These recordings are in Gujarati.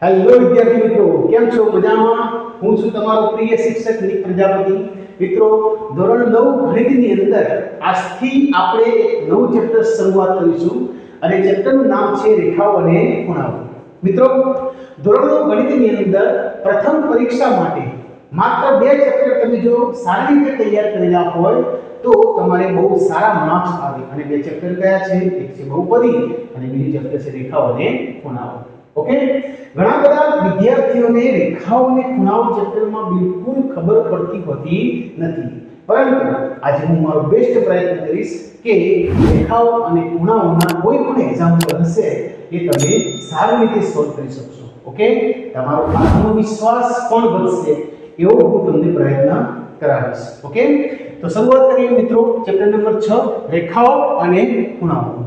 હેલો વિદ્યાર્થી મિત્રો, કેમ છો? મજામાં? હું છું તમારો પ્રિય શિક્ષક નિક પ્રજાપતિ. મિત્રો, ધોરણ 9 ગણિતની અંદર આજથી આપણે એક નવું ચેપ્ટર શરૂઆત કરીશું અને ચેપ્ટરનું નામ છે રેખાઓ અને ખૂણાઓ. મિત્રો, ધોરણ 9 ગણિતની અંદર પ્રથમ પરીક્ષા માટે માત્ર બે ચેપ્ટર તમે જો સારી રીતે તૈયાર કરેલા હોય તો તમારે બહુ સારા માર્ક્સ આવે. અને બે ચેપ્ટર કયા છે? એક છે બહુપદી અને બીજું ચેપ્ટર છે રેખાઓ અને ખૂણાઓ. ઓકે, ઘણા બધા વિદ્યાર્થીઓને રેખાઓ અને ખૂણાઓ ચેપ્ટરમાં બિલકુલ ખબર પડતી હોતી નથી, પરંતુ આજે હું મારો બેસ્ટ પ્રયત્ન કરીશ કે રેખાઓ અને ખૂણાઓના કોઈ પણ એક્ઝામ્પલ હશે એ તમે સારી રીતે સોલ્વ કરી શકશો. ઓકે, તમારો આત્મવિશ્વાસ પણ વધશે એવો હું તમને પ્રયત્ન કરાવીશ. ઓકે, તો શરૂઆત કરીએ મિત્રો. ચેપ્ટર નંબર 6 રેખાઓ અને ખૂણાઓ.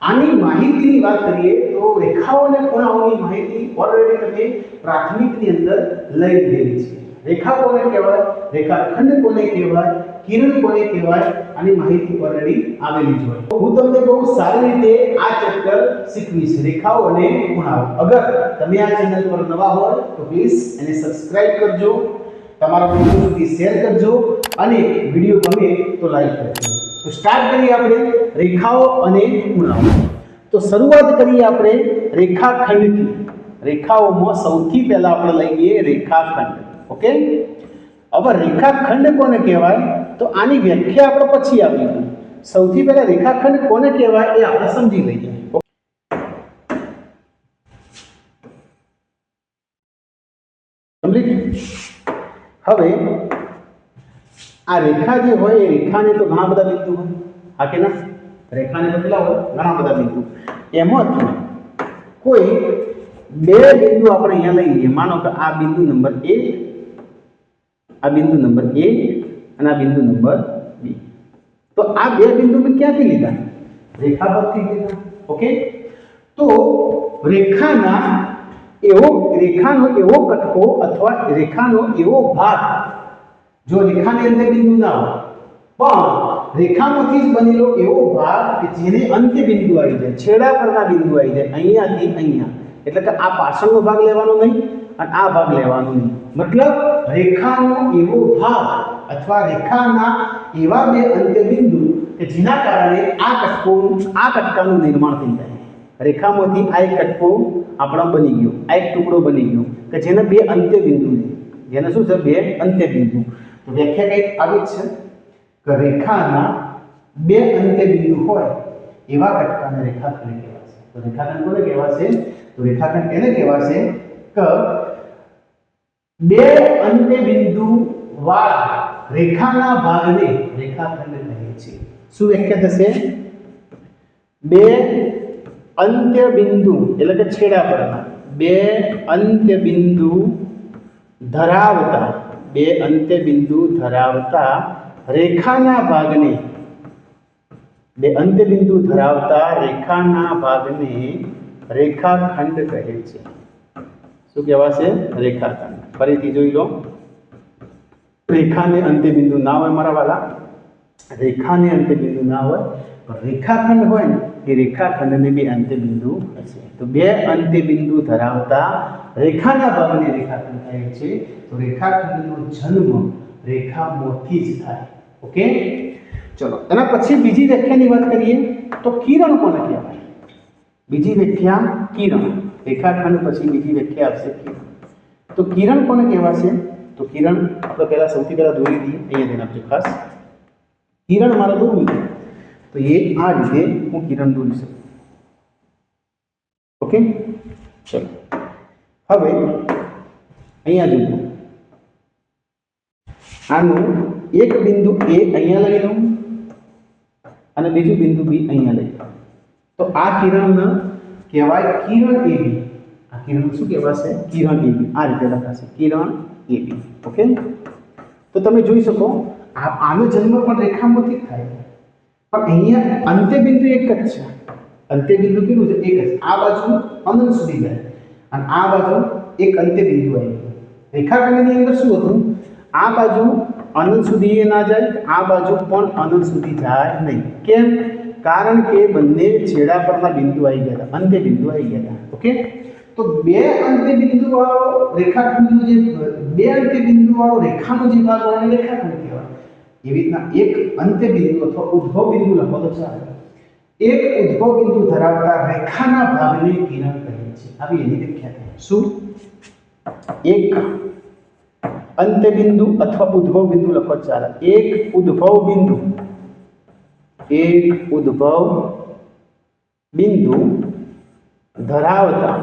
આની માહિતીની વાત કરીએ તો રેખાઓ અને ખૂણાઓની માહિતી ઓલરેડી તમે પ્રાથમિકની અંદર લઈ લીધી છે. રેખા કોને કહેવાય, રેખાખંડ કોને કહેવાય, કિરણ કોને કહેવાય, આની માહિતી ઓલરેડી આવેલી જ હોય. હું તમને બહુ સારી રીતે આ ચેપ્ટર શીખવીશ, રેખાઓ અને ખૂણાઓ. અગર તમે આ ચેનલ પર નવા હોય તો પ્લીઝ એને સબસ્ક્રાઇબ કરજો, તમારા મિત્રો સુધી શેર કરજો અને વિડિયો ગમે તો લાઈક કરજો. તો સ્ટાર્ટ કરીએ આપણે રેખાઓ અને ખૂણાઓ. તો શરૂઆત કરીએ આપણે રેખાખંડથી. રેખાઓમાં સૌથી પહેલા આપણે લઈએ રેખાખંડ. ઓકે, હવે રેખાખંડ કોને કહેવાય તો આની વ્યાખ્યા આપણે પછી આપીશું. સૌથી પહેલા રેખાખંડ કોને કહેવાય એ આપણે સમજી લઈએ. હવે આ રેખા જે હોય એ રેખાને તો ઘણા બધા બિંદુ હોય, હા કે ના? રેખાને તો કેટલા હોય? ઘણા બધા બિંદુ. એમાંથી કોઈ બે બિંદુ આપણે અહીંયા લઈ લઈએ. માનો કે આ બિંદુ નંબર A, આ બિંદુ નંબર A અને આ બિંદુ નંબર B. તો આ બે બિંદુ મેં ક્યાંથી લીધા? રેખા પરથી લીધા. ઓકે, તો રેખાનો એવો કટકો અથવા રેખાનો એવો ભાગ, જો રેખાની અંદર બિંદુ ના હોય પણ રેખામાંથી જ બનેલો એવો ભાગ કે જેને અંત્ય બિંદુ આવી જાય, છેડા પરના બિંદુ આવી જાય, અહીંયાથી અહીંયા, એટલે કે આ પાછળનો ભાગ લેવાનો નહીં અને આ ભાગ લેવાનો નહીં. મતલબ રેખાનો એવો ભાગ અથવા રેખાના એવા બે અંત્ય બિંદુ કે જેના કારણે આ કટકાનું નિર્માણ થઈ જાય. રેખામાંથી આ એક કટકો આપણો બની ગયો, આ એક ટુકડો બની ગયો કે જેને બે અંત્ય બિંદુ છે. જેને શું છે? બે અંત્ય બિંદુ. તો વ્યાખ્યા કંઈક આવી જ છે કે રેખાના બે અંત્ય બિંદુ હોય એવા કટકાને રેખાખંડ કહેવાશે. તો રેખાખંડ કોને કહેવાશે? તો રેખાખંડ એને કહેવાશે કે બે અંત્ય બિંદુ વાળા રેખાના ભાગને રેખાખંડ કહીએ છીએ. શું વ્યાખ્યા થશે? બે અંત્ય બિંદુ એટલે કે છેડા પરના બે અંત્ય બિંદુ ધરાવતા, બે અંત્ય બિંદુ ધરાવતા રેખાના ભાગને, બે અંત્ય બિંદુ ધરાવતા રેખાના ભાગને રેખાખંડ કહે છે. શું કહેવાશે? રેખાખંડ. ફરીથી જોઈ લો. રેખાને અંત્ય બિંદુ ના હોય મારા વાલા, રેખાને અંત્ય બિંદુ ના હોય પણ રેખાખંડ હોય ને એ રેખાખંડને બે અંત્ય બિંદુ હશે. તો બે અંત્ય બિંદુ ધરાવતા રેખાના ભાગને રેખાખંડ કહે છે. તો રેખાખંડનો જન્મ રેખામાંથી જ થાય. ઓકે, ચલો એના પછી બીજી વ્યાખ્યાની વાત કરીએ તો કિરણ કોને કહેવાય? બીજી વ્યાખ્યા કિરણ. રેખાખંડ પછી બીજી વ્યાખ્યા આવશે કિરણ. તો કિરણ કોને કહેવાશે? તો કિરણ આપણે પહેલા સૌથી પહેલા દોરી દઈએ. અહીંયા ધ્યાન આપજો ખાસ. કિરણ મારે દોરવું છે તો એ આ રીતે હું કિરણ દોરી શકું. ઓકે, ચલો હવે અહીંયા જોજો. આનું એક બિંદુ A અહીંયા લઈ લઉં અને બીજું બિંદુ B અહીંયા લઈ લઉં તો આ કિરણને કહેવાય કિરણ AB. આ કિરણ શું કહેવાશે? કિરણ AB. આ રીતે લખાશે કિરણ AB. ઓકે, તો તમે જોઈ શકો આનો જન્મ પણ રેખામાંથી જ થાય પણ અહીંયા અંત્ય બિંદુ એક જ છે. અંત્ય બિંદુ કેટલું છે? એક જ. આ બાજુ અનંત સુધી જાય અને આ બાજુ એક અંત્ય બિંદુ આવી ગયું. રેખાખંડની અંદર શું હતું? આ બાજુ અનંત સુધી ના જાય, આ બાજુ પણ અનંત સુધી જાય નહીં. કેમ? કારણ કે બંને છેડા પરના બિંદુ આવી ગયા હતા, અંત્ય બિંદુ આવી ગયા હતા. ઓકે, તો બે અંત્યબિંદુ વાળો રેખાખંડનો જે બે અંત્યબિંદુ વાળો રેખાનો જે ભાગ હોય એને રેખાખંડ કહેવાય. એવી રીતના એક અંત્યબિંદુ અથવા ઉદ્ભવ બિંદુ લખો તો ચાલે. એક ઉદ્ભવ બિંદુ ધરાવતા રેખાના ભાગને કિરણ કહે છે. આવી એની વ્યાખ્યા થાય. શું? એક અંત્યબિંદુ અથવા ઉદ્ભવ બિંદુ લખો ચાલે. એક ઉદ્ભવ બિંદુ ધરાવતા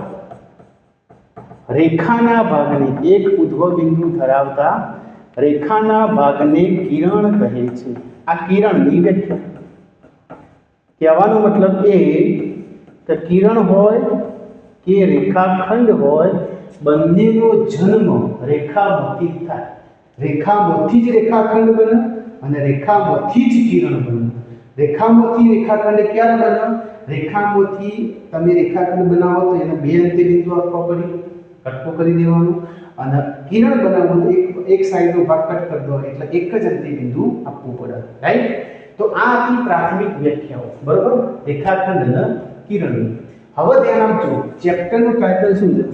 રેખાના ભાગને એક ઉદ્ભવ બિંદુ ધરાવતા રેખાના ભાગને કિરણ કહે છે. આ કિરણની વ્યાખ્યા. કહેવાનો મતલબ એ કે કિરણ હોય કે રેખાખંડ હોય, બંનેનો જન્મ રેખામાંથી જ થાય. રેખામાંથી જ રેખાખંડ બને અને રેખામાંથી જ કિરણ બને. રેખામાંથી રેખાખંડ ક્યારે બને? રેખામાંથી તમે રેખાખંડ બનાવો તો એને બે અંત્યબિંદુ આપવા પડે, કટકો કરી દેવાનો, અને કિરણ બનાવો તો એક સાઈડનો ભાગ કટ કરી દો એટલે એક જ અંત્યબિંદુ આપવું પડે. રાઈટ? તો આ હતી પ્રાથમિક વ્યાખ્યાઓ, બરોબર, રેખાખંડ અને કિરણની. હવે ધ્યાન આપજો, ચેપ્ટરનું ટાઇટલ શું છે?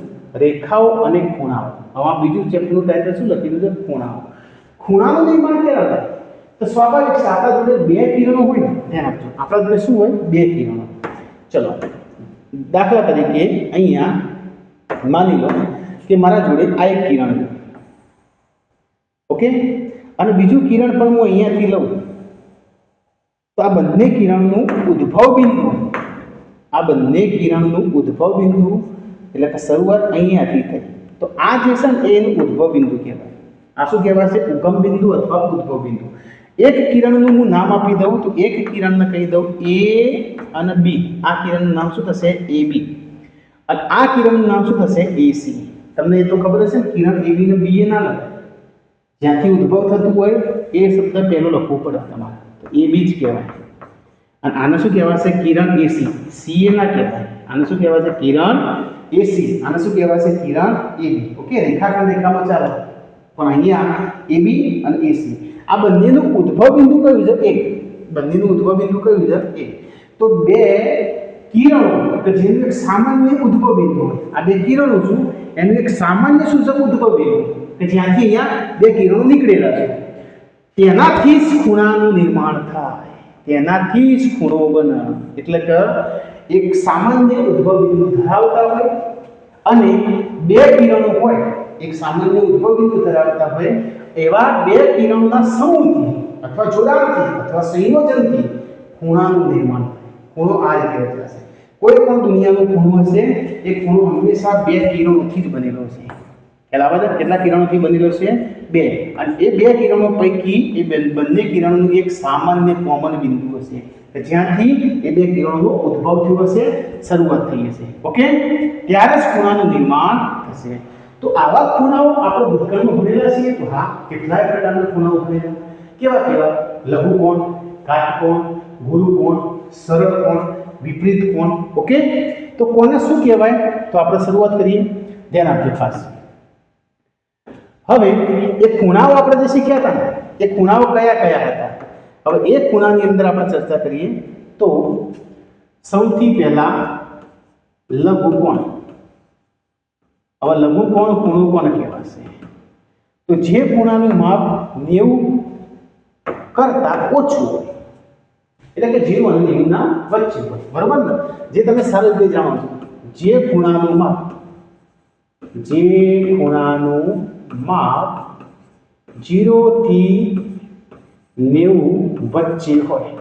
રેખાઓ અને ખૂણાઓ. હવે બીજું ચેપ્ટરનું ટાઇટલ શું લખેલું છે? ખૂણાઓ. ખૂણાનું નિર્માણ ક્યારે થાય? તો સ્વાભાવિક છે, આપણા જોડે બે કિરણો હોય ને, ધ્યાન આપજો, આપણા જોડે શું હોય? બે કિરણો. ચલો દાખલા તરીકે અહીંયા માની લો કે મારા જોડે આ એક કિરણ છે, ઓકે, અને બીજું કિરણ પણ હું અહીંયાથી લઉં તો આ બંને કિરણનું ઉદ્ભવ બિંદુ, એટલે કે શરૂઆત અહીંયાથી થઈ, તો આ જે છે ને એનું ઉદ્ભવ બિંદુ કહેવાય. આ શું કહેવાશે? ઉગમ બિંદુ અથવા ઉદ્ભવ બિંદુ. એક કિરણનું હું નામ આપી દઉં તો એક કિરણને કહી દઉં A અને B. આ કિરણનું નામ શું થશે? AB. અને આ કિરણનું નામ શું થશે? AC. તમને એ તો ખબર હશે ને, કિરણ AB ને BA ના લખાય. જ્યાંથી ઉદ્ભવ થતું હોય એ શબ્દ પહેલો લખવો પડે તમારે, તો AB જ કહેવાય. અને આને શું કહેવાશે? કિરણ AC. CA ના કહેવાય. આને શું કહેવાશે? કિરણ AC. આને શું કહેવાશે? કિરણ AB. ઓકે, રેખાખંડ રેખામાં ચાલે, પણ અહીંયા AB અને AC. આ બંનેનું ઉદ્ભવ બિંદુ કયું છે? એક. બંનેનું ઉદ્ભવ બિંદુ કયું છે? એક. તો બે કિરણો કે જેનું એક સામાન્ય ઉદ્ભવ બિંદુ હોય, આ બે કિરણો શું એનું એક સામાન્ય શું છે? ઉદ્ભવ બિંદુ, કે જ્યાંથી અહીંયા બે કિરણો નીકળેલા છે, તેનાથી જ ખૂણાનું નિર્માણ થાય, તેનાથી જ ખૂણો બને. એટલે કે એક સામાન્ય ઉદ્ભવ બિંદુ ધરાવતા હોય અને બે કિરણો હોય, એક સામાન્ય ઉદ્ભવ બિંદુ ધરાવતા હોય, એવા બે કિરણોના સમૂહથી અથવા જોડાણથી અથવા સંયોજનથી ખૂણાનું નિર્માણ થાય. ખૂણો આ રીતે રચાશે. કોઈ પણ દુનિયાનો ખૂણો હશે, એ ખૂણો હંમેશા બે કિરણોથી જ બનેલો છે. ખ્યાલ આવે છે? કેટલા કિરણોથી બનેલો છે? બે. અને એ બે કિરણો પૈકી એ બંને કિરણોનું એક સામાન્ય કોમન બિંદુ હશે, કે જ્યાંથી એ બે કિરણોનો ઉદ્ભવ થયો હશે, શરૂઆત થઈ હશે. ઓકે, ત્યારે જ ખૂણાનું નિર્માણ થશે. તો આવા ખૂણાઓ આપણે ભૂતકાળમાં ભણેલા છીએ. તો હા, કેટલાય પ્રકારના ખૂણાઓ ભણેલા. કેવા કેવા? લઘુકોણ, કાટકોણ, ગુરુકોણ, સરળ કોણ, વિપરીત કોણ. ઓકે, તો કોને શું કહેવાય? તો આપણે શરૂઆત કરીએ. ધ્યાન આપજો ખાસ. હવે એ ખૂણાઓ આપણે જે શીખ્યા હતા ને, એ ખૂણાઓ કયા કયા હતા? હવે એ ખૂણાની અંદર આપણે ચર્ચા કરીએ તો સૌથી પહેલા લઘુકોણ. હવે લઘુકોણ ખૂણો કોને કહેવાશે? તો જે ખૂણાનું માપ 90 કરતા ઓછું હોય, એટલે કે 0 અને 90 ના વચ્ચે હોય, બરોબર ને? જે તમે સારી રીતે જાણો છો, જે ખૂણાનું માપ 0 થી 90 વચ્ચે હોય,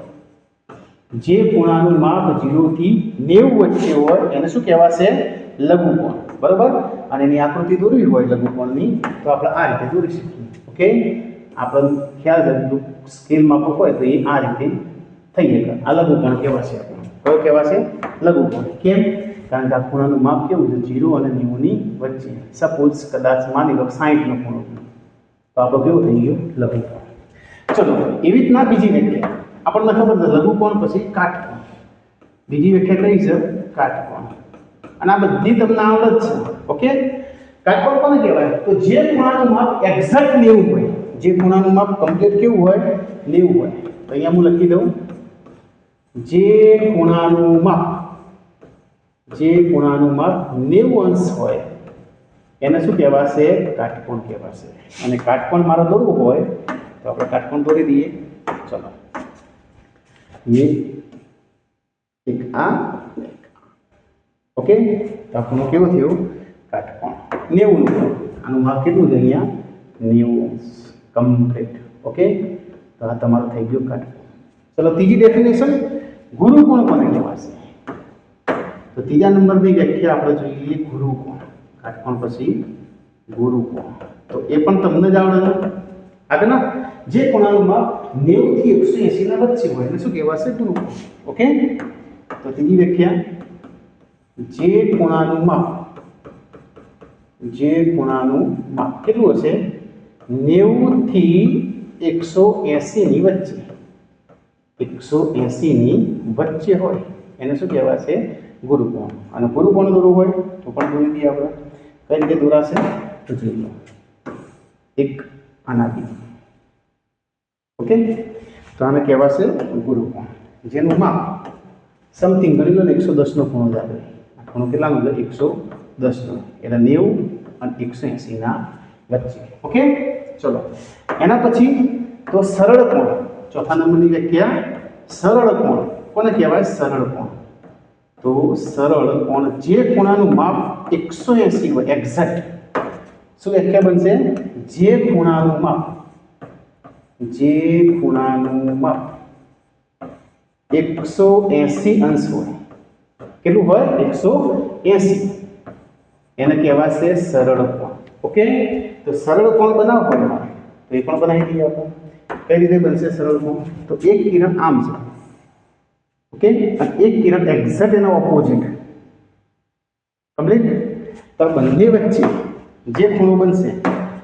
જે ખૂણાનું માપ 0 થી 90 વચ્ચે હોય એને શું કહેવાશે? લઘુકોણ. બરોબર? અને એની આકૃતિ દોરવી હોય લઘુકોણની તો આપણે આ રીતે દોરી શકીએ. ઓકે, આપણને ખ્યાલ છે, સ્કેલ માપ હોય તો એ આ રીતે થઈ શકે. આ લઘુકોણ કહેવાશે. કયો કહેવાશે? લઘુકોણ. કેમ? કારણ કે આ ખૂણાનું માપ કેવું છે? 0 અને 90 ની વચ્ચે. સપોઝ કદાચ માની લો 60 નો ખૂણો, તો આપણો કેવો થઈ ગયો? લઘુકોણ. ચલો, એવી રીતના બીજી વ્યાખ્યા આપણને ખબર છે, લઘુકોણ પછી કાટકોણ. બીજી વ્યાખ્યા કઈ છે? કાટકોણ. અને આ બધી તમને આવડે જ છે. ઓકે, કાટકોણ કોને કહેવાય? તો જે ખૂણાનું માપ એક્ઝેક્ટ 90 હોય, જે ખૂણાનું માપ કમ્પ્લીટ કેવું હોય? 90 હોય. તો અહીંયા હું લખી દઉં, જે ખૂણાનું માપ જે ખૂણાનું માપ 90 અંશ હોય એને શું કહેવાશે? કાટકોણ કહેવાશે. અને કાટકોણ મારે દોરવું હોય તો આપણે કાટકોણ દોરી દઈએ. ચલો, એક આ, ઓકે. તો આપણું કેવું થયું? કાટકોણ 90 નું. આનું માપ કેટલું છે અહીંયા? 90 અંશ. કમ્પ્લીટ. ઓકે, તો આ તમારું થઈ ગયું કાટકોણ. ચલો, ત્રીજી ડેફિનેશન, ગુરુકોણ કોને કહેવાશે? તો ત્રીજા નંબરની વ્યાખ્યા આપણે જોઈએ ગુરુકોણ. કાટકોણ પછી ગુરુકોણ. તો એ પણ તમને જ આવડે છે. આગળ જે કોણનું માપ 90 થી 180 ના વચ્ચે હોય એને શું કહેવાશે? ગુરુકોણ. ઓકે, તો ત્રીજી વ્યાખ્યા, જે કોણનું માપ કેટલું હશે? 90 થી 180 ની વચ્ચે. 180 ની વચ્ચે હોય એને શું કહેવાશે? ગુરુકોણ. અને ગુરુકોણ દોરવું હોય તો પણ દોરી દઈએ આપણે. કઈ રીતે દોરાશે? તો જોઈ લો. એક આના બી. ઓકે, તો આને કહેવાશે ગુરુકોણ, જેનું માપ સમથિંગ ગણી લો ને 110 નો ખૂણો જ આવે. આ ખૂણો કેટલાનો છે? 110 નો. એટલે 90 અને 180 ના વચ્ચે. ઓકે, ચલો એના પછી તો સરળ કોણ. ચોથા નંબરની વ્યાખ્યા, સરળ કોણ કોને કહેવાય? સરળ કોણ. તો સરળ કોણ જે ખૂણાનું માપ 180 હોય એક્ઝેક્ટ. શું વ્યાખ્યા બનશે? જે ખૂણાનું માપ 180 અંશ હોય. કેટલું હોય? 180. એને કહેવાશે સરળ કોણ. ઓકે, તો સરળ કોણ બનાવવો પડે તો એ પણ બનાવી દઈએ આપણે. કઈ રીતે બનશે સરળ કોણ? તો એક કિરણ આમ છે, ઓકે, અને એક કિરણ એક્ઝેક્ટ એના ઓપોઝિટ. કમ્પ્લીટ. તો બંને વચ્ચે જે ખૂણો બનશે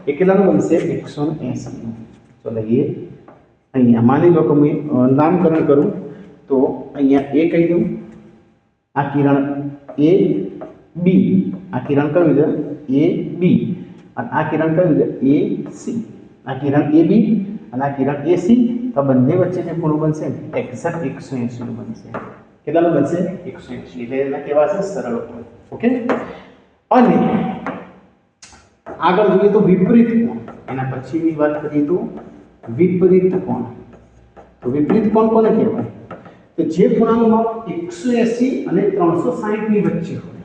એ કેટલાનો બનશે? 180 નો. તો લઈએ અહીંયા, માની લો કે હું નામકરણ કરું તો અહીંયા એ કહી દઉં, આ કિરણ એ બી, આ કિરણ કયું છે? એ બી. અને આ કિરણ કયું છે? A C. આ કિરણ એ બી અને આ કિરણ એ સી. તો બંને વચ્ચે જે ખૂણો બનશે એક્ઝેક્ટ 180 નો બનશે. કેટલાનો બનશે? 180. એટલે એના કહેવાશે સરળ કોણ. ઓકે, અને આગળ જોઈએ તો વિપરીત કોણ. એના પછીની વાત કરીએ તો વિપરીત કોણ. તો વિપરીત કોણ કોને કહેવાય? તો જે ખૂણાનું માપ 180 અને 360 ની વચ્ચે હોય.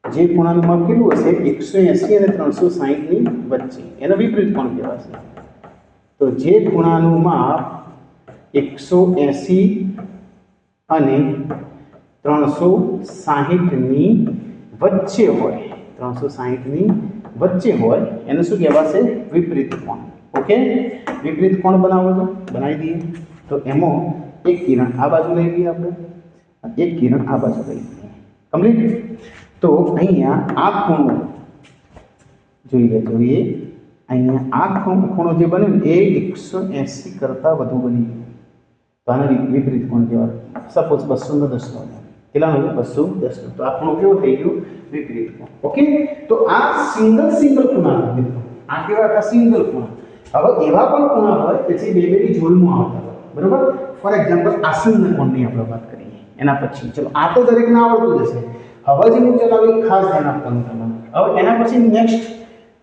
જે ખૂણાનું માપ કેટલું હશે? 180 અને 360 ની વચ્ચે. એનો વિપરીત કોણ કહેવાશે? તો જે ખૂણાનું માપ 180 અને 360 ની વચ્ચે હોય, 360 ની વચ્ચે હોય એને શું કહેવાશે? વિપરીત કોણ. ઓકે, વિપરીત કોણ બનાવો છો? બનાવી દઈએ. તો એમાં એક કિરણ આ બાજુ લઈ લઈએ આપણે, એક કિરણ આ બાજુ લઈ લઈએ. કમ્પ્લીટ. તો અહીંયા આ ખૂણો જોઈએ. અહીંયા આ ખૂણો જે બને એ 180 કરતાં વધુ બની ગયો. તો આને વિપરીત કોણ કહેવાય. સપોઝ 210 નો. કેટલાનો? 210 નો. તો આ ખૂણો કેવો થઈ ગયો? વિપરીત કોણ. ઓકે, તો આ સિંગલ ખૂણા મિત્રો. આ કેવા હતા? સિંગલ ખૂણા. હવે એવા પણ ખૂણા હોય કે જે બેની જોડમાં આવતા હોય. બરોબર. ફોર એક્ઝામ્પલ આસન્ન કોણની આપણે વાત કરીએ. એના પછી ચલો, આ તો દરેકને આવડતું જશે. હવે જે હું ચલાવી ખાસ ધ્યાન આપવાનું તમારે. હવે એના પછી નેક્સ્ટ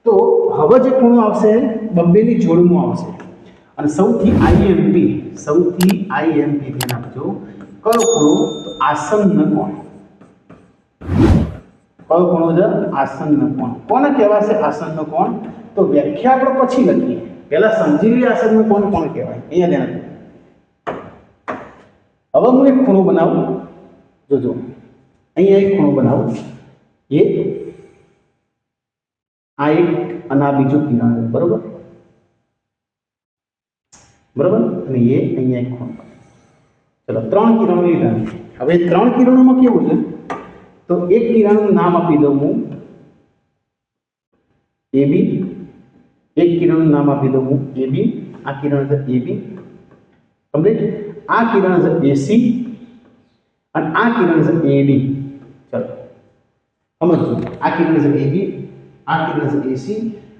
તો હવે જે ખૂણો આવશે બબ્બેની જોડમાં આવશે. અને સૌથી આઈએમપી ધ્યાન આપજો. કયો ખૂણો? તો આસન્ન કોણ. કયો ખૂણો છે? આસન્ન કોણ. કોને કહેવાશે આસન્ન કોણ? તો વ્યાખ્યા આપણે પછી લખીએ. પહેલા સમજી લઈએ આસન્ન કોણ કોને કહેવાય. અહીંયા ધ્યાન આપજો. હવે હું એક ખૂણો બનાવું. જોજો, અહીંયા એક ખૂણો બનાવું. આ એક અને આ બીજું કિરણ. બરોબર. અને એ અહીંયા એક ખૂણો. ચલો, 3 કિરણો લીધા. હવે 3 કિરણોમાં કેવું છે? તો એક કિરણનું નામ આપી દઉં હું AB. એક કિરણનું નામ આપી દઉં હું AB. આ કિરણ છે AB. કમ્પ્લીટ. આ કિરણ છે AC અને આ કિરણ છે AD. ચલો સમજો, આ કિરણ છે AB, આ કિરણ છે AC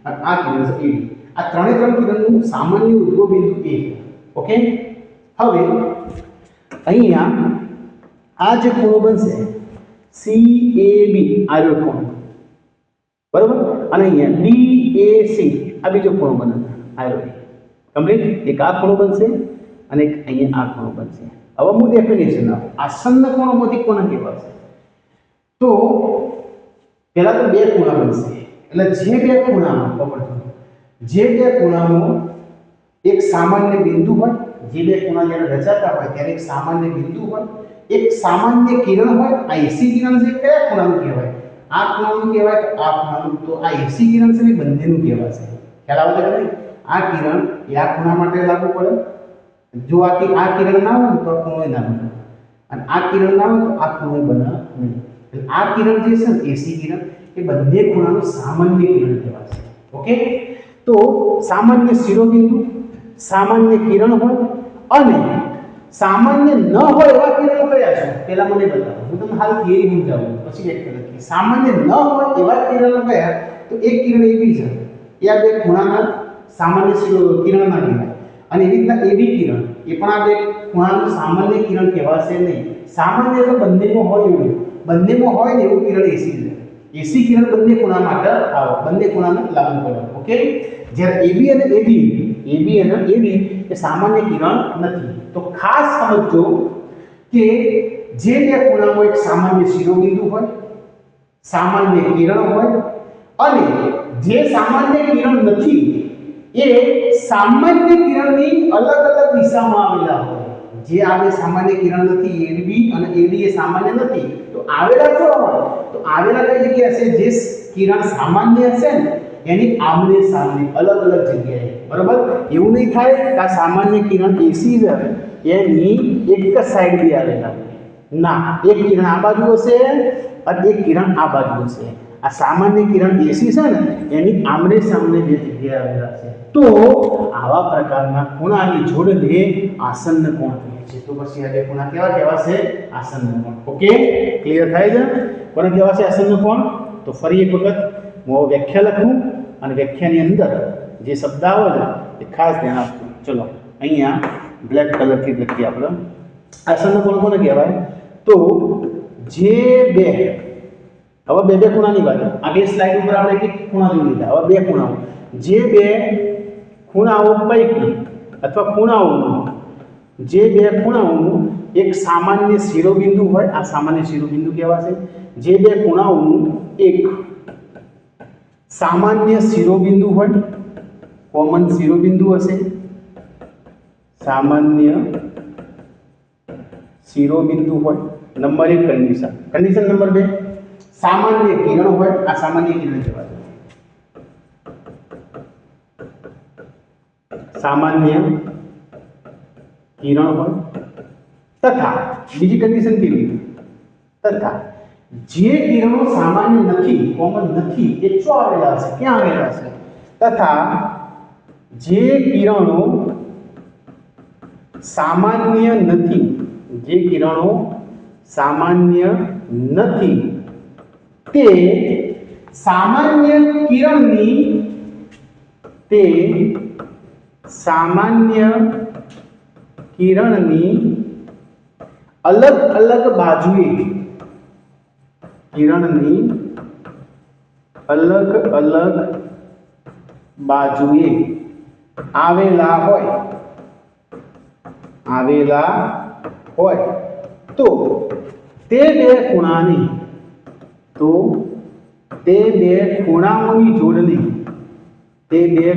અને આ કિરણ છે AD. આ ત્રણે કિરણનું સામાન્ય ઉદ્ભવ બિંદુ A. ઓકે, હવે અહીંયા આ જે ખૂણો બનશે CAB આ રહ્યો ખૂણો, બરોબર, અને અહીંયા DAC આ બીજો ખૂણો બને, આ રહ્યો કમ્પ્લીટ. એક આ ખૂણો બનશે અને એક અહીંયા આ ખૂણો બનશે. હવે હું ડેફિનેશન આપું, આસન્ન કોણોમાંથી કોને કહેવાશે? તો પહેલા તો બે ખૂણા બનશે, એટલે જે બે ખૂણામાં એક સામાન્ય બિંદુ હોય, જે બે ખૂણા જ્યારે રચાતા હોય ત્યારે એક સામાન્ય બિંદુ હોય, એક સામાન્ય કિરણ હોય. આ એસી કિરણ છે, કયા ખૂણાનું કહેવાય? આ ખૂણાનું કહેવાય કે આ ખૂણાનું? તો આ એસી કિરણ છે ને બંનેનું કહેવાશે. ખ્યાલ આવે છે કે આ કિરણ એ આ ખૂણા માટે લાગુ પડે. જો આ કિરણ ના હોય તો આ ખૂણો ના બને, અને આ કિરણ ના હોય તો આ ખૂણો બને નહીં. એટલે આ કિરણ જે છે ને એસી કિરણ એ બંને ખૂણાનું સામાન્ય કિરણ કહેવાશે. ઓકે, તો સામાન્ય શિરોબિંદુ, સામાન્ય કિરણ હોય અને સામાન્ય ન હોય એવા કિરણો કયા છે? પહેલા મને બતાવો, હું તમને હાલ થિયરી સમજાવું પછી વ્યાખ્યા લખી. સામાન્ય ન હોય એવા કિરણો કયા? તો એક કિરણ એબી છે, એ આ બે ખૂણાના સામાન્ય કિરણના કહેવાય. અને એવી રીતના એબી કિરણ એ પણ આ બે ખૂણાનું સામાન્ય કિરણ કહેવાશે નહીં. સામાન્ય એટલે બંનેમાં હોય એવું, બંનેમાં હોય ને એવું કિરણ એસી છે. એસી કિરણ બંને ખૂણા માટે આવે, બંને ખૂણાને લાગુ પડે. ઓકે, જ્યારે એબી અને એબી એ સામાન્ય કિરણ નથી. તો ખાસ સમજો કે જે બે ખૂણામાં એક સામાન્ય શિરોબિંદુ હોય, સામાન્ય કિરણ હોય, અને જે સામાન્ય કિરણ નથી એ સામાન્ય કિરણની અલગ અલગ દિશામાં આવેલા હોય. જે આ બે સામાન્ય કિરણ નથી, એબી અને એડી એ સામાન્ય નથી, તો આવેલા જો હોય તો આવેલા કઈ જગ્યાએ હશે? જે કિરણ સામાન્ય હશે ને એની આમને સામને અલગ અલગ જગ્યાએ. બરોબર, એવું નહીં થાય કે આ સામાન્ય કિરણ એસી છે એની એક જ સાઈડ બી આવેલા ના, એક કિરણ આ બાજુ હશે અને એક કિરણ આ બાજુ હશે. આ સામાન્ય કિરણ એસી છે ને એની આમને સામને બે જગ્યાએ આવેલા છે. તો આવા પ્રકારના ખૂણાની જોડને આસન્ન કોણ કહે છે. તો પછી આ બે ખૂણા કેવા કહેવાશે? આસન્ન કોણ. ઓકે, ક્લિયર થાય છે? કોને કહેવાશે આસન્ન કોણ? તો ફરી એક વખત હું વ્યાખ્યા લખું અને વ્યાખ્યાની અંદર જે શબ્દ આવે છે એ ખાસ ધ્યાન આપજો. ચલો અહીંયા બ્લેક કલરથી લખીએ આપણે. આસન્ન કોણ કોને કહેવાય? તો જે બે, હવે બે ખૂણાની વાત, આગલી સ્લાઇડ ઉપર આપણે એક ખૂણા જોઈ લીધા. હવે બે ખૂણાઓ, જે બે ખૂણાઓ પૈકી અથવા ખૂણાઓનું, જે બે ખૂણાઓનું એક સામાન્ય શિરોબિંદુ હોય, આ સામાન્ય શિરોબિંદુ કહેવાશે. જે બે ખૂણાઓનું એક સામાન્ય શિરોબિંદુ હોય, કોમન શિરોબિંદુ હશે, સામાન્ય શિરોબિંદુ હોય. Number 1 condition. કન્ડિશન નંબર 2, સામાન્ય કિરણ હોય, આ સામાન્ય કિરણ કહેવાય. સામાન્ય કિરણ હોય તથા બીજી કન્ડિશન કેવી? તથા જે કિરણો સામાન્ય નથી, કોમન નથી, એ શું આવેલા હશે? ક્યાં આવેલા હશે? તથા જે કિરણો સામાન્ય નથી, જે કિરણો સામાન્ય નથી તે સામાન્ય કિરણની અલગ અલગ બાજુએ, કિરણની અલગ અલગ બાજુએ આવેલા હોય તો તે બે ખૂણાની, તો તે બે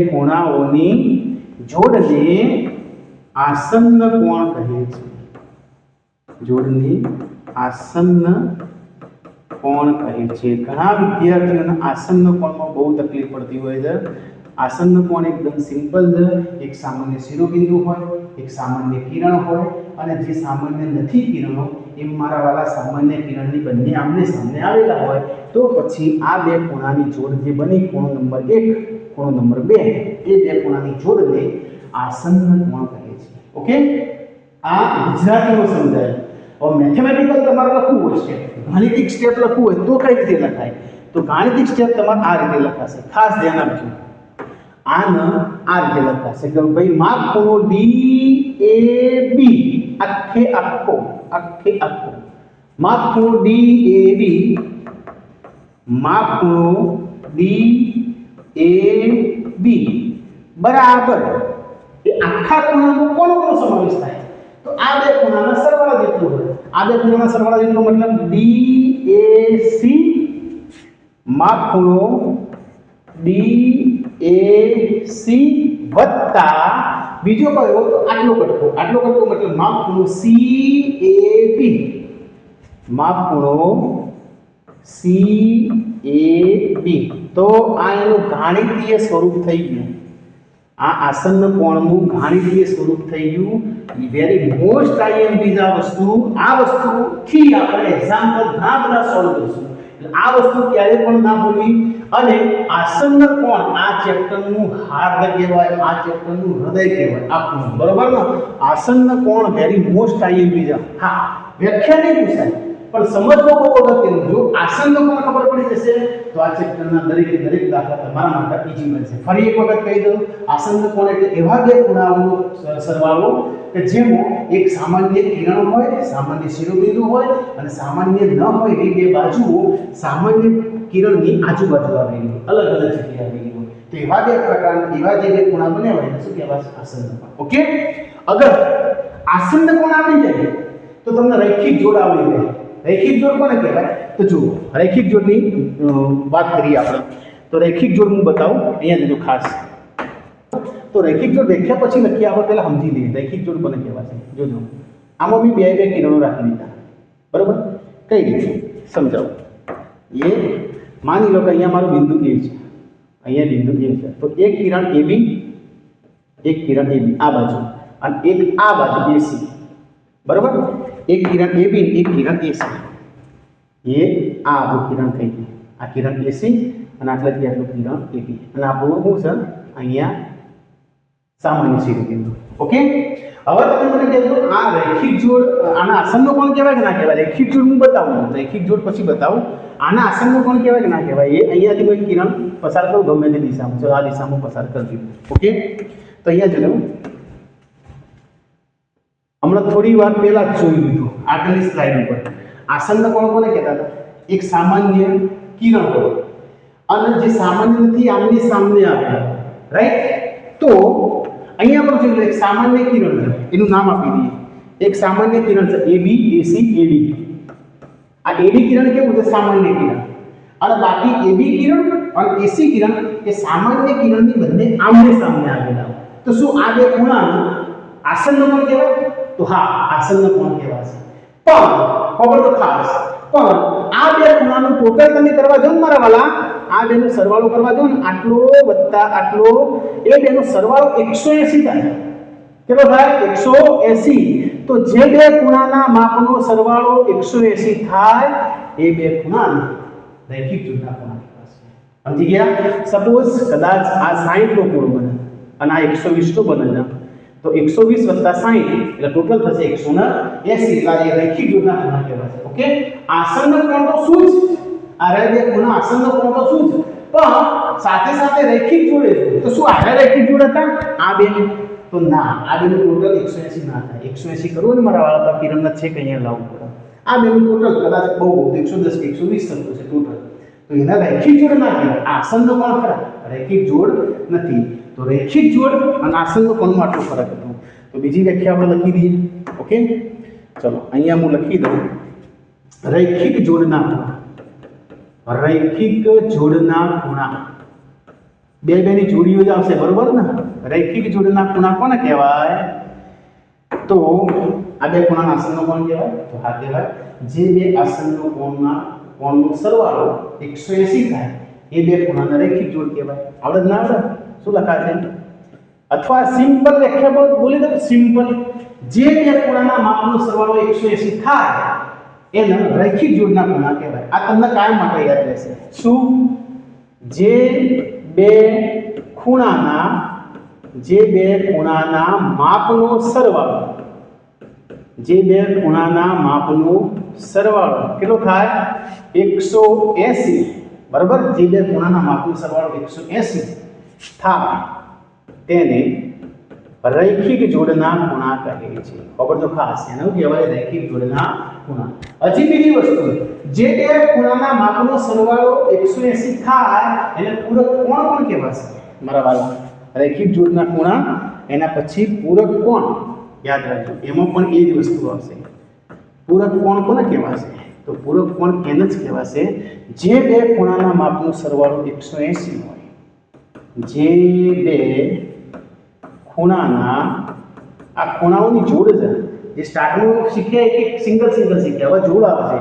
ખૂણાઓની જોડને આસન્ન કોણ કહે છે. જોડને આસન્ન કોણ કહે છે. ઘણા વિદ્યાર્થીઓને આસન્ન કોણમાં બહુ તકલીફ પડતી હોય છે. આસન્ન કોણ એકદમ સિમ્પલ છે. એક સામાન્ય શિરોબિંદુ હોય, એક સામાન્ય કિરણ હોય, અને જે સામાન્ય નથી કિરણો એ મારા વાલા સામાન્ય કિરણની બંને આમને સામને આવેલા હોય તો પછી આ બે ખૂણાની જોડ જે બની, ખૂણો નંબર 1, ખૂણો નંબર 2, એ બે ખૂણાની જોડને આસન્ન કોણ કહે છે. ઓકે, આ ગુજરાતીમાં સમજાય. હવે મેથેમેટિકલ તમારે લખવું હોય છે, ગાણિતિક સ્ટેપ લખવું હોય તો કઈ રીતે લખાય? તો ગાણિતિક સ્ટેપ તમારે આ રીતે લખાશે. ખાસ ધ્યાન આપજો. આને આ રીતે લખાશે કે ભાઈ માપ ખૂણો DAB આખે આખો માપ ખૂણો DAB, માપ ખૂણો DAB બરાબર એ આખા ખૂણાનો કોનો સમાવેશ થાય? તો આ બે ખૂણાના સરવાળા જેટલો હોય. આ બે ખૂણાના સરવાળા જેટલો મતલબ DAC માપ ખૂણો DAC વત્તા બીજો કયો? તો આટલો કટકો. આટલો કટકો મતલબ માપ ખૂણો CAB, માપ ખૂણો CAB. તો આ એનું ગાણિતીય સ્વરૂપ થઈ ગયું. આ આસન્ન કોણનું ગાણિતીય સ્વરૂપ થઈ ગયું. વેરી મોસ્ટ આઈએમપી આ વસ્તુથી આપણે એક્ઝામ્પલ ઘણા બધા સોલ્વ કરીશું. આ વસ્તુ ક્યારે પણ ના ભૂલવી. અને આસન્ન કોણ આ ચેપ્ટરનું હાર્દ કહેવાય, આ ચેપ્ટરનું હૃદય કહેવાય. આપણું બરોબર ને? આસન્ન કોણ વેરી મોસ્ટ આઈએમપી. હા, વ્યાખ્યા નહીં પૂછાય પણ સમજવો બહુ અગત્યનું. જો આસન્ન કોણ ખબર પડી જશે તો આ ચેપ્ટરના દરેકે દરેક દાખલા તમારા માટે ઈઝી બનશે. ફરી એક વખત કહી દઉં, આસન્ન કોણ એટલે એવા બે ખૂણાઓનો સરવાળો કે જેમાં એક સામાન્ય કિરણ હોય, સામાન્ય શિરોબિંદુ હોય અને સામાન્ય ન હોય એ બે બાજુઓ સામાન્ય કિરણની આજુબાજુ આવેલી હોય, અલગ અલગ જગ્યાએ આવેલી હોય. તો એવા બે પ્રકારના એવા જે બે ખૂણા બન્યા હોય એને શું કહેવાય? આસન્ન કોણ. ઓકે, અગર આસન્ન કોણ આવી જાય તો તમને રૈખિક જોડ આવડી જાય. રૈખિક જોડ કોને કહેવાય? તો જુઓ, રૈખિક જોડની વાત કરીએ આપણે. તો રૈખિક જોડ હું બતાવું, અહીંયા જોજો ખાસ. તો રૈખિક જોડ વ્યાખ્યા પછી લખીએ, આપણે પહેલા સમજી લઈએ રૈખિક જોડ કોને કહેવાય. જોજો, આમાં મેં બે બે કિરણો રાખી દીધા, બરોબર? કઈ રીતે સમજાવું? એ માની લો કે અહીંયા મારું બિંદુ A છે, અહીંયા બિંદુ A છે. તો એક કિરણ AB, એક કિરણ AB આ બાજુ અને એક આ બાજુ AC, બરોબર? એક કિરણ AB, એક કિરણ AC. એ આ આપણું કિરણ થઈ ગયું, આ કિરણ AC અને આટલાથી આટલું કિરણ AB. અને આપણું શું છે? અહીંયા સામાન્ય શિરોબિંદુ. ઓકે, હવે તમે મને કહેજો આ રૈખિક જોડ આના આસન્ન કોણ કહેવાય કે ના કહેવાય? રૈખિક જોડ હું બતાવું, રૈખિક જોડ પછી બતાવું. આના આસન્ન કોણ કહેવાય કે ના કહેવાય? એ અહીંયાથી કોઈ કિરણ પસાર કરું ગમે તે દિશામાં, જો આ દિશામાં પસાર કરજો. ઓકે, તો અહીંયા જોજો, હમણાં થોડી વાર પહેલા જ જોઈ લીધું આગળની સ્લાઇડ ઉપર. આસન્ન કોણ કોને કહેતા હતા? એક સામાન્ય કિરણ હોય અને જે સામાન્ય નથી આમની સામે આવે, રાઈટ? તો અહીંયા પણ જોઈ લો, એક સામાન્ય કિરણ છે, એનું નામ આપી દઈએ. એક સામાન્ય કિરણ છે AB, AC, AD. આ AD કિરણ કેવું છે? સામાન્ય કિરણ. અને બાકી AB કિરણ અને AC કિરણ એ સામાન્ય કિરણની બંને આમને સામે આવેલા. તો શું આ બે ખૂણાનું આસન્ન કોણ કહેવાય? તો હા, આસન્ન કોણ કહેવાય. પણ ખબર તો ખાસ, પણ આ બે ખૂણાનું ટોટલ તમે કરવા જાઓ ને મારા વાલા, આ બેનો સરવાળો કરવા જાઓ ને, આટલો વત્તા આટલો, એ બેનો સરવાળો 180 થાય. કેટલો થાય? 180. તો જે બે ખૂણાના માપનો સરવાળો 180 થાય એ બે ખૂણાના રૈખિક જોડના ખૂણા કહેવાય. સમજી ગયા? સપોઝ કદાચ આ 60 નો ખૂણો બને અને આ 120 નો બને છે, તો 120 વત્તા 60 એટલે ટોટલ થશે 180. એટલે એ રૈખિક જોડના ખૂણા કહેવાય. ઓકે, આસન્ન કોણ તો શું છે? આ બે ખૂણા આસન્ન કોણ તો શું છે? પણ સાથે સાથે રૈખિક જોડે છે. તો શું આ રૈખિક જોડ હતા આ બે? તો ના, આ બેનું ટોટલ 180 ના થાય. 180 કરવું ને મારા વાળા, તો કિરણ છે કે અહીંયા લાવવું પડે. આ બેનું ટોટલ કદાચ બહુ 110 કે 120 થતું છે ટોટલ. તો એના રૈખિક જોડ ના કહેવાય. આસન્ન કોણ ખરા? રૈખિક જોડ નથી. તો રૈખિક જોડ અને આસન્ન કોણમાં આટલો ફરક હતો. તો બીજી વ્યાખ્યા આપણે લખી દઈએ. ઓકે, ચલો અહીંયા હું લખી દઉં રૈખિક જોડના ખૂણા. રૈખિક જોડના ખૂણા બે બેની જોડીઓ જ આવશે, બરોબર ને? રૈખિક જોડના ખૂણા કોને કહેવાય? તો આ બે ખૂણાના આસન્ન કોણ કહેવાય? તો હા કહેવાય. જે બે આસન્ન કોણનો સરવાળો 180 થાય એ બે ખૂણાના રૈખિક જોડ કહેવાય. આવડે ના આવડે? શું લખાશે? અથવા સિમ્પલ વ્યાખ્યા બોલી દઉં, સિમ્પલ, જે બે ખૂણાના માપનો સરવાળો 180 થાય એને રૈખિક જોડના ખૂણા કહેવાય. આ તમને કાયમ માટે યાદ રહેશે. શું? જે બે ખૂણાના માપનો સરવાળો, જે બે ખૂણાના માપનો સરવાળો કેટલો થાય? 180. બરાબર? જે બે ખૂણાના માપનો સરવાળો 180 થાય તેને રૈખિક જોડના ખૂણા કહે છે. ખબર તો ખાસ એનું કહેવાય રૈખિક જોડના ખૂણા. હજી બીજી વસ્તુ, જે બે ખૂણાના માપનો સરવાળો 180 થાય એને પૂરક કોણ પણ કહેવાશે મારા વાલા. રૈખિક જોડના ખૂણા એના પછી પૂરક કોણ યાદ રાખજો, એમાં પણ એ જ વસ્તુ આવશે. પૂરક કોણ કોને કહેવાશે? તો પૂરક કોણ એને જ કહેવાશે જે બે ખૂણાના માપનો સરવાળો 180 હોય. જે બે ખૂણાના, આ ખૂણાઓની જોડ છે જે સ્ટાર્ટમાં શીખ્યા એક સિંગલ શીખ્યા, હવે જોડ આવશે.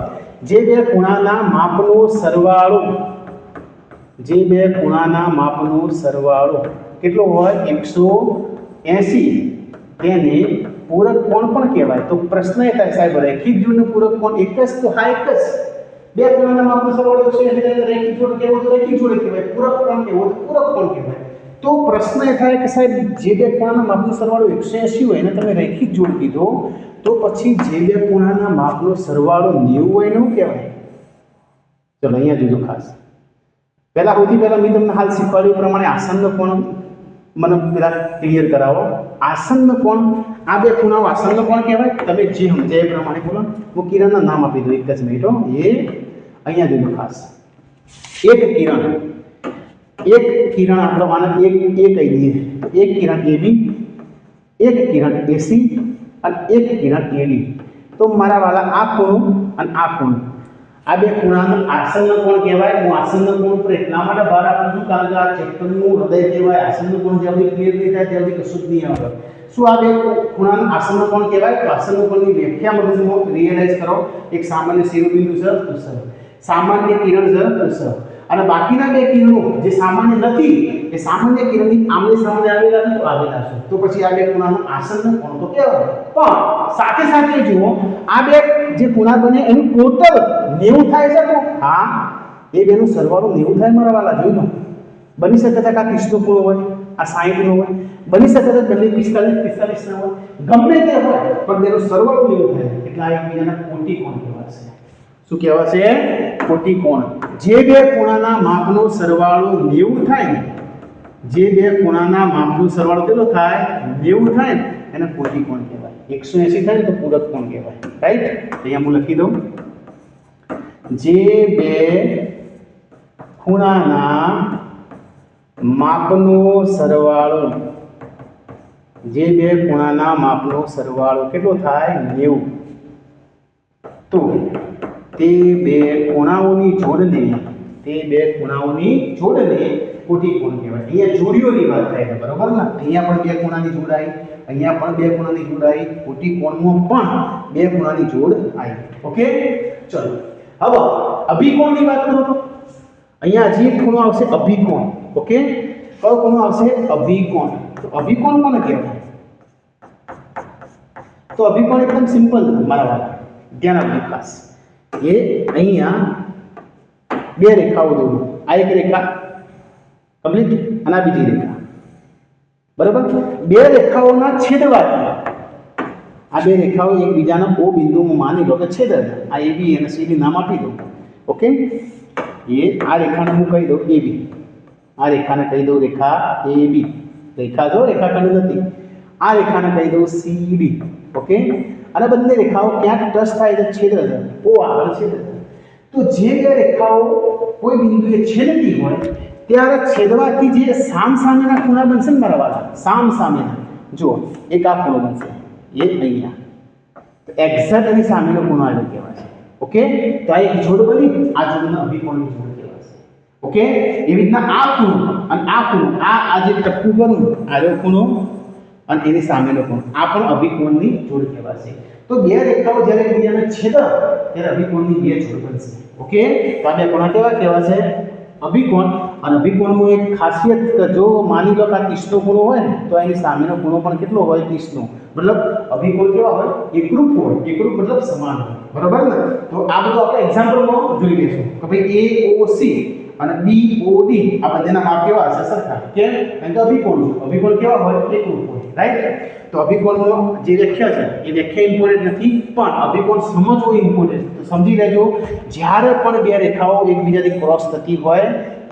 જે બે ખૂણાના માપનો સરવાળો, જે બે ખૂણાના માપનો સરવાળો કેટલો હોય 180, તેને પૂરક કોણ પણ કહેવાય. તો પ્રશ્ન એ થાય સાહેબ રૈખિક જોડનો પૂરક કોણ એક જ? તો હા એક જ. બે ખૂણાના માપનો સરવાળો 180 રૈખિક જોડ કેવો તો રૈખિક જોડ કહેવાય, પૂરક કોણ કેવો તો પૂરક કોણ કહેવાય. તો પ્રશ્ન એ થાય કે સાહેબ જે બે ખૂણાના માપનો સરવાળો 180 હોય એને તમે રૈખિક જોડ કીધો, તો પછી જે બે ખૂણાના માપનો સરવાળો 90 હોય એને શું કહેવાય? ચલો અહીંયા જોજો ખાસ. સૌથી પહેલા મેં તમને હાલ શીખવાડ્યું પ્રમાણે આસન્ન કોણ મને પેલા ક્લિયર કરાવો. આસન્ન કોણ, આ બે ખૂણાઓ આસન્ન કોણ કહેવાય. તમે જે સમજાય એ પ્રમાણે બોલો. હું કિરણના નામ આપી દઉં એક જ મિનિટ. એ અહીંયા જોજો ખાસ. એક કિરણ આપણે આને એક કહી દઈએ. એક કિરણ AB, એક કિરણ AC અને એક કિરણ AD. તો મારા વાલા આ ખૂણો અને આ ખૂણો, આ બે ખૂણાનો આસન્ન કોણ કહેવાય. હું આસન્ન કોણ પર એટલા માટે ભાર આપું છું કારણ કે આ ચેપ્ટરનું હૃદય કહેવાય. આસન્ન કોણ જ્યાં સુધી ક્લિયર નહીં થાય ત્યાં સુધી કશું જ નહીં આવે. શું આ બે ખૂણાનો આસન્ન કોણ કહેવાય? તો આસન્ન કોણની વ્યાખ્યા મગજમાં રિયલાઇઝ કરો. એક સામાન્ય શિરોબિંદુ છે તો સર, સામાન્ય કિરણ છે તો સર, અને બાકીના બે કિરણો જે સામાન્ય નથી એ સામાન્ય કિરણની આમને સામે આવેલા છે તો આવેલા છે. તો પછી આ બે ખૂણાનો આસન્ન કોણ તો કહેવાય. પણ સાથે સાથે જુઓ આ બે જે ખૂણા બને એનું ટોટલ 90 થાય છે. તો હા એ બેનો સરવાળો 90 થાય મારા વાલા. જોઈ લો, બની શકે છે કે આ 30 નો ખૂણો હોય, આ 60 નો હોય, બની શકે છે બંને 45 ના હોય, ગમે તે હોય પણ બેનો સરવાળો 90 થાય એટલે આ એકબીજાના કોટી કોણ કહેવાશે. શું કહેવાશે? કોટી કોણ. જે બે ખૂણાના માપનો સરવાળો 90 થાય ને, જે બે ખૂણાના માપનો સરવાળો કેટલો થાય 90 થાય ને એને કોટી કોણ કહેવાય. 180 થાય ને તો પૂરક કોણ કહેવાય. રાઈટ? અહીંયા હું લખી દઉં. જે બે ખૂણાના માપનો સરવાળો, જે બે ખૂણાના માપનો સરવાળો કેટલો થાય 90, તો તે બે ખૂણાઓની જોડને કોટી કોણ કહેવાય. અહીંયા જોડીઓની વાત થાય છે બરોબર ને. અહીંયા પણ બે ખૂણાની જોડ આવી, અહીંયા પણ બે ખૂણાની જોડ આવી, કોટી કોણમાં પણ બે ખૂણાની જોડ આવી. ઓકે ચલો હવે અભિકોણની વાત કરો તો અહીંયા હજી એક ખૂણો આવશે અભિકોણ. ઓકે, કયો ખૂણો આવશે? અભિકોણ. તો અભિકોણ કોને કહેવાય? તો અભિકોણ એકદમ સિમ્પલ મારા વાળા, ધ્યાન આપજો ખાસ. એ અહીંયા બે રેખાઓ દોરો. આ એક રેખા કમ્પ્લીટ અને આ બીજી રેખા બરાબર. બે રેખાઓના છેદવાથી આ બે રેખાઓ એકબીજાના O બિંદુમાં માની લો કે છેદે. આ AB અને CD નામ આપી દો. ઓકે, એ આ રેખાને હું કહી દઉં AB, આ રેખાને કહી દઉં રેખા AB. રેખા જો રેખાખંડ નથી. આ રેખાને કહી દઉં CD. ઓકે, અને બંને રેખાઓ ક્યાંક ટચ થાય છે, છેદે છે, O આગળ છેદે છે. તો જે બે રેખાઓ કોઈ બિંદુએ છેદતી હોય ત્યારે છેદવાથી જે સામસામેના ખૂણા બનશે ને મારા વાળા, સામસામેના, જુઓ એક આ ખૂણો બનશે, એ અહીંયા, તો એક્ઝેક્ટ એની સામેનો ખૂણો આવ્યો કહેવાય. ઓકે, તો આ એક જોડ બની, આ જોડના અભિકોણની જોડ કહેવાય. ઓકે, એવી રીતના આ ખૂણો અને આ ખૂણો, આ જે ટપકું કરું આવ્યો ખૂણો અને એની સામેનો ખૂણો, આ પણ અભિકોણની જોડ કહેવાશે. તો બે રેખાઓ જ્યારે એકબીજાને છેદે ત્યારે અભિકોણની બે જોડ બનશે. ઓકે, તો આ બે ખૂણા કેવા કહેવાશે? અભિકોણ. અને અભિકોણમાં એક ખાસિયત કે જો માની લો કે આ 30 નો ખૂણો હોય ને તો એની સામેનો ખૂણો પણ કેટલો હોય? 30 નો. મતલબ અભિકોણ કેવા હોય? એકરૂપ હોય. એકરૂપ મતલબ સમાન હોય. બરાબર ને? તો આ બધું આપણે એક્ઝામ્પલમાં જોઈ લઈશું કે ભાઈ AOC અને BOD આ બધાના માપ કેવા હશે? સરખા. કેમ? કારણ કે અભિકોણ છે. અભિકોણ કેવા હોય? એકરૂપ હોય. રાઈટ? તો અભિકોણનો જે વ્યાખ્યા છે એ વ્યાખ્યા ઇમ્પોર્ટન્ટ નથી, પણ અભિકોણ સમજવું ઇમ્પોર્ટન્ટ. તો સમજી લેજો, જ્યારે પણ બે રેખાઓ એકબીજાથી ક્રોસ થતી હોય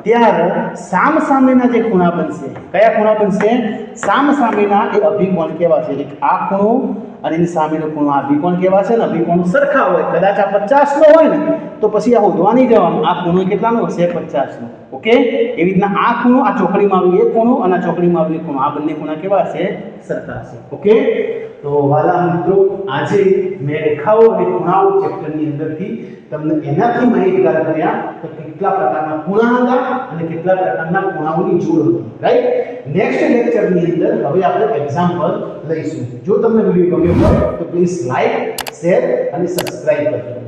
ત્યારે સામસામેના જે ખૂણા બનશે, કયા ખૂણા બનશે? સામસામેના એ અભિકોણ કેવા છે? એક આ ખૂણો અને એની સામેનો ખૂણો આ અભિકોણ કેવા છે ને? અભિકોણ સરખા હોય, કદાચ આ 50 નો હોય ને તો પછી આ શોધવા નહીં જવાનું, આ ખૂણો કેટલાનો હશે? 50 નો. ઓકે, એવી રીતના આ ખૂણો, આ ચોકડીમાં આવ્યું એ ખૂણો અને આ ચોકડીમાં આવ્યું એ ખૂણો, આ બંને ખૂણા કેવા હશે? સરખા હશે. ઓકે, તો વાલા મિત્રો, આજે મેં રેખાઓ અને ખૂણાઓ ચેપ્ટરની અંદરથી તમને એનાથી માહિતગાર કર્યા તો કેટલા પ્રકારના ખૂણા હતા અને કેટલા પ્રકારના ખૂણાઓની જોડ હતી. રાઈટ, નેક્સ્ટ લેક્ચરની અંદર હવે આપણે એક્ઝામ્પલ લઈશું. જો તમને વિડીયો ગમ્યો હોય તો પ્લીઝ લાઈક, શેર અને સબસ્ક્રાઇબ કરજો.